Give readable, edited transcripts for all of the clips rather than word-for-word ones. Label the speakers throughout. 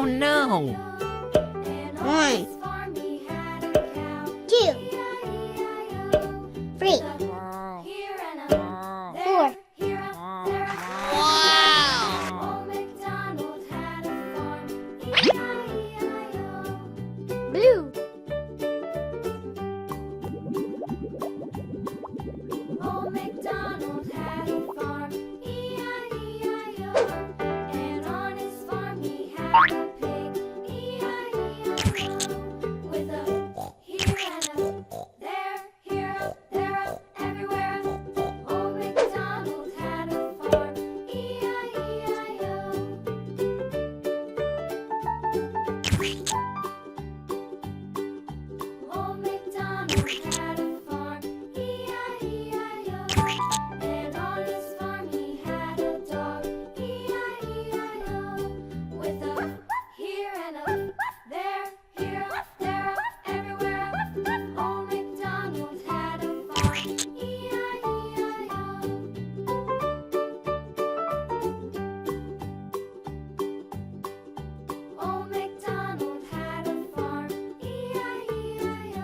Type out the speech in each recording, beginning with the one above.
Speaker 1: Oh no!
Speaker 2: 1, 2, 3, 4. Blue.
Speaker 3: Old MacDonald had a farm, E-I-E-I-O. And on his farm he had a pig, E-I-E-I-O. With a here and a there, here up, there up, everywhere up. Old MacDonald had a farm, E-I-E-I-O. Old MacDonald had a farm, E-I-E-I-O. And on his farm he had a dog, E-I-E-I-O. With a here and a there, here up, there up, everywhere up. Old MacDonald had a farm, E-I-E-I-O. Old MacDonald had a farm, E-I-E-I-O.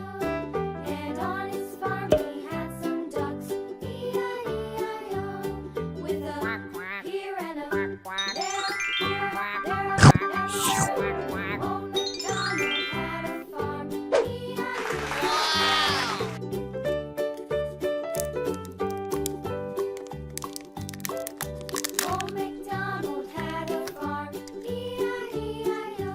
Speaker 3: And on his farm he had some ducks, E-I-E-I-O. With a here and a there, here, there, everywhere. Old MacDonald had a farm, E-I-E-I-O. Old MacDonald had a farm, E-I-E-I-O.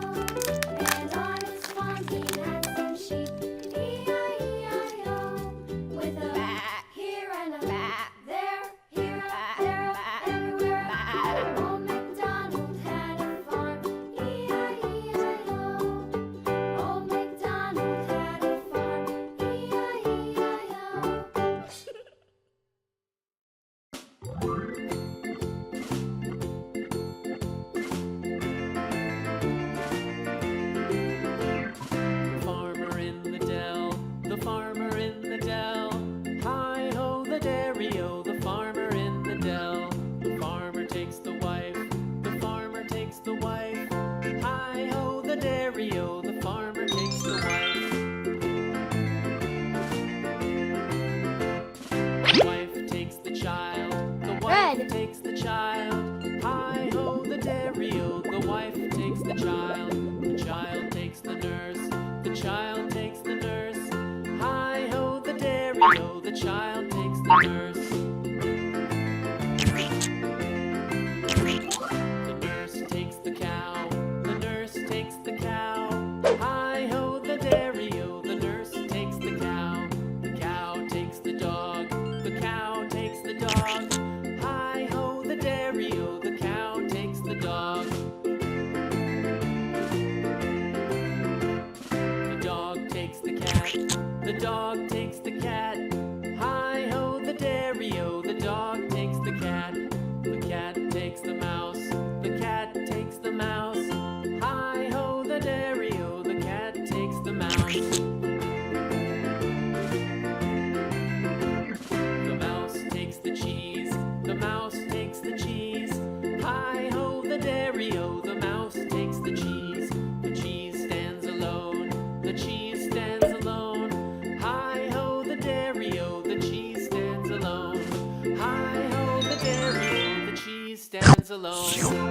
Speaker 3: And on his farm he had some sheep, E-I-E-I-O. With a here and a there, here up, there up, everywhere up. Old MacDonald had a farm, E-I-E-I-O. Old MacDonald had a farm,
Speaker 4: The farmer in the dell. Hi-ho, the dairy-o, the farmer in the dell. The farmer takes the wife, the farmer takes the wife. Hi-ho, the dairy-o, the farmer takes the wife. The wife takes the child, the wife
Speaker 2: Red.
Speaker 4: takes the child. Hi-ho, the dairy-o, the wife takes the child. The child takes the nurse, the child takes the nurse. Hi-ho, the dairy-o, the child takes the nurse. The nurse takes the cow, the nurse takes the cow. Hi-ho, the dairy-o, the nurse takes the cow. The cow takes the dog, the cow takes the dog. Hi-ho, the dairy-o, the cow takes the dog. The dog takes the cat, the dog takes the cat. Hi-ho, the dairy-o, the dog takes the cat. The cat takes the mouse, the cat takes the mouse. Hi-ho, the dairy-o, the cat takes the mouse. The mouse takes the cheese, the mouse takes the cheese. Hi-ho, the dairy-o, the mouse takes the cheese. The cheese stands alone, the cheese stands alone. Hi-ho, the dairy-o, the cheese stands alone. Hi-ho, the dairy-o, the cheese stands alone.